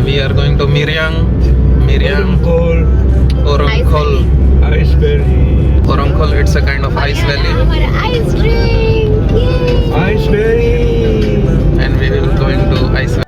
We are going to Miriang Orongkol. Ice berry. Orongkol, it's a kind of ice valley, हमारा ice drink. Yay! Ice berry. and we will going to ice valley.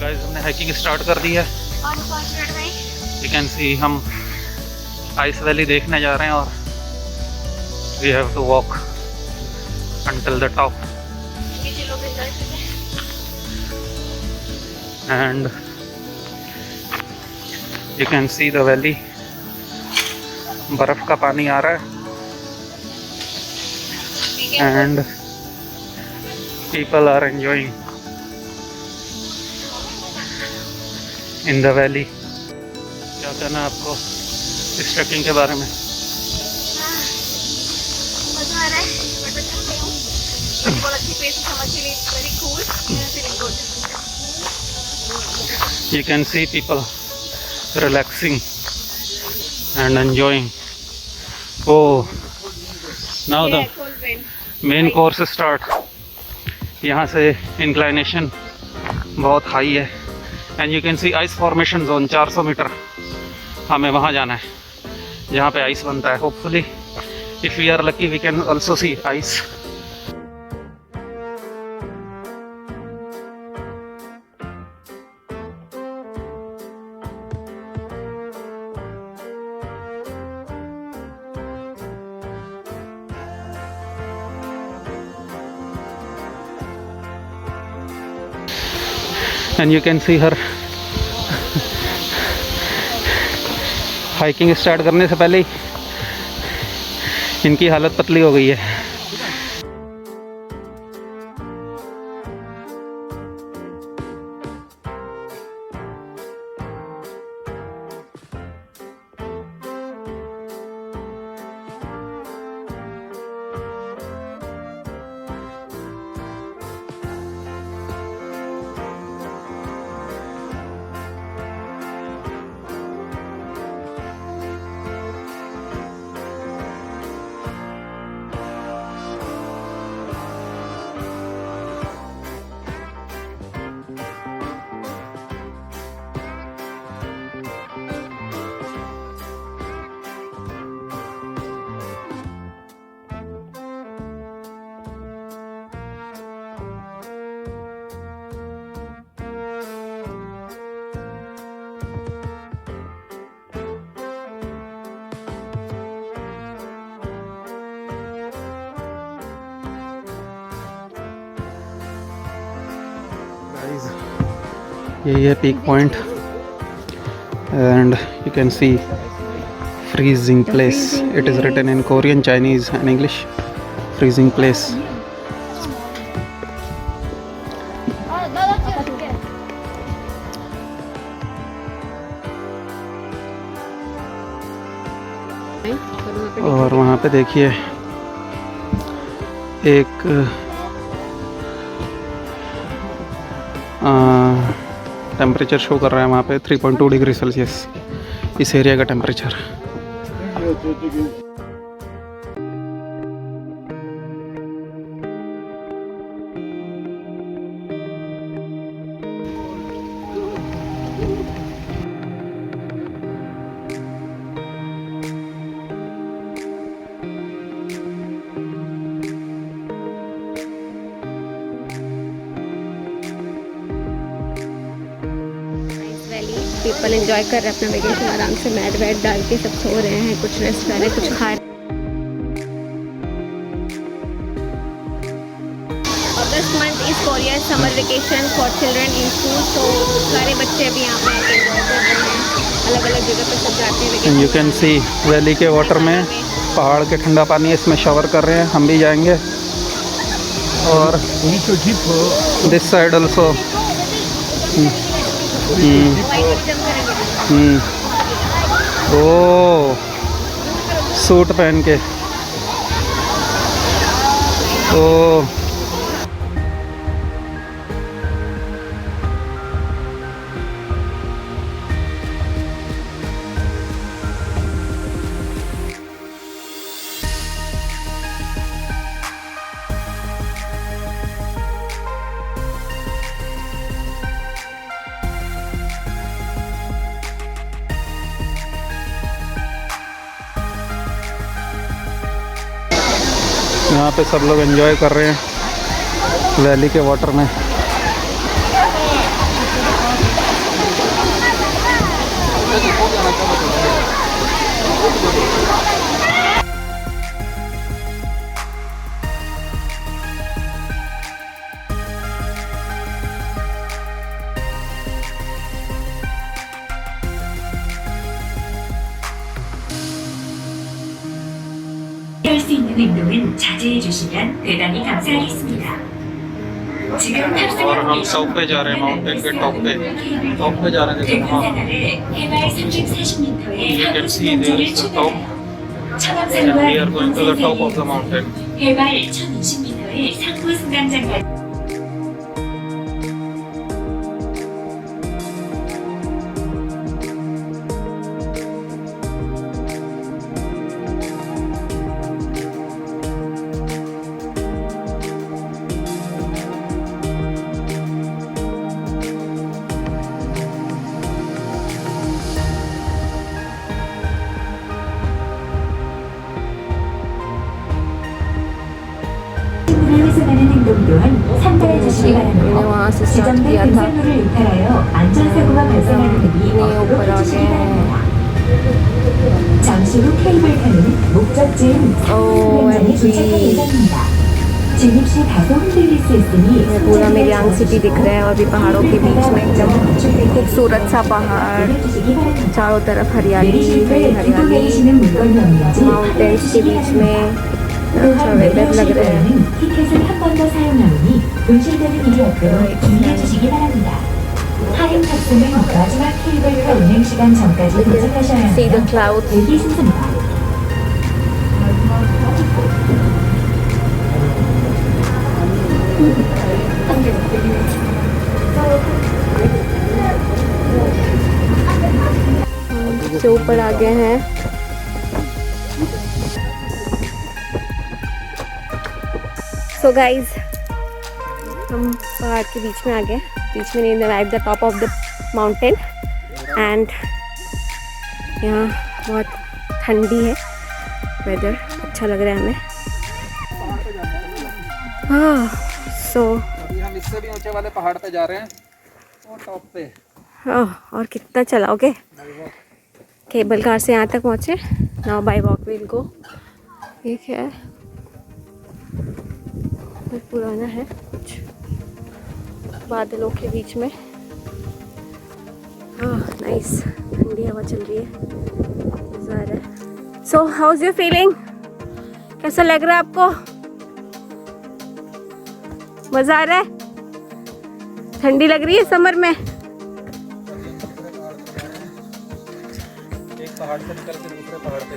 Guys हमने hiking start कर दी है। और 5 minute में you can सी हम ice valley देखने जा रहे हैं और we have to walk until the top नीचे लोग इधर से and you can see the valley. बर्फ का पानी आ रहा है and people are enjoying in the valley. क्या कहना है आपको इस ट्रैकिंग के बारे में? मजा आ रहा है। बट मैं थक गई हूँ। बहुत अच्छी पेस समझ के लिए very cool feeling good. You can see people relaxing and enjoying. Oh, now the main course start. यहाँ से inclination बहुत हाई है and you can see ice formation zone 400 metre. हमें वहाँ जाना है जहाँ पे आइस बनता है। Hopefully if we are lucky we can also see ice. And you can see her hiking start करने से पहले ही इनकी हालत पतली हो गई है। यही है peak point and you can see freezing place. It is written in Korean, Chinese and English. Freezing place. और वहाँ पे देखिए एक टेम्परेचर शो कर रहा है वहाँ पे 3.2 डिग्री सेल्सियस इस एरिया का टेम्परेचर। पीपल एंजॉय कर रहे हैं अपना वेकेशन, आराम से मैट वैट डाल के सब सो रहे हैं, कुछ रेस्ट कर रहे हैं, कुछ खा रहे हैं। August month is Korea summer vacation for children in school, तो सारे बच्चे अभी यहाँ पे एंजॉय कर रहे हैं, अलग अलग जगह पे सब जाते हैं। यू कैन सी वैली के वाटर में पहाड़ के ठंडा पानी है, इसमें शावर कर रहे हैं, हम भी जाएंगे। और दिस साइड ऑल्सो ओ सूट पहन के ओ यहाँ पे सब लोग एंजॉय कर रहे हैं वैली के वाटर में। 할 수 있는 행동은 자제해 주시면 대단히 감사하겠습니다. 지금 और हम टॉप पे जा रहे हैं, माउंटेन के टॉप पे जा रहे हैं। देखो वहाँ 해발 340m의 you can see there is the top and 천왕산과 we are going to the top of the mountain. 해발 1020m의 상부 승강장까지 회수하는 행동 또한 삼가해 주시기 바라며 वहाँ से स्टार्ट 지정된 किया था। 등산로를 이탈하여 안전사고가 발생하는 일이 없도록 해주시기 바랍니다. 잠시 후 케이블카는 목적지인 상부승강장에 도착할 예정입니다. 진입 시 다소 흔들릴 수 있으니 पूरा मेरी यांग सिटी दिख रहा है और भी पहाड़ों के बीच में एकदम खूबसूरत सा पहाड़, चारों तरफ हरियाली हरियाली, माउंटेन्स के बीच में अच्छा वेदर लग रहा है। 티켓을 한 번 더 사용하오니 분실되는 일이 없도록 주의해 주시기 바랍니다. 하행 탑승은 마지막 케이블카 운행 시간 전까지 도착하셔야 See the 합니다. clouds. 대기 순서입니다. से ऊपर आ गए हैं। सो गाइज हम पहाड़ के बीच में आ गए, बीच में नहीं, at the top of the mountain and यहाँ बहुत ठंडी है, वेदर अच्छा लग रहा है हमें। सो अभी हम इससे भी ऊंचे वाले पहाड़ पे जा रहे हैं और टॉप पे। और कितना चलाओगे? केबल कार से यहाँ तक पहुँचे, now bye walk will go. ये क्या है? बहुत पुराना है, कुछ बादलों के बीच में। नाइस, ठंडी हवा चल रही है, मज़ा आ रहा है। So how is your feeling? कैसा लग रहा है आपको? मज़ा आ रहा है? ठंडी लग रही है समर में? एक पहाड़ से निकल के दूसरे पहाड़ पे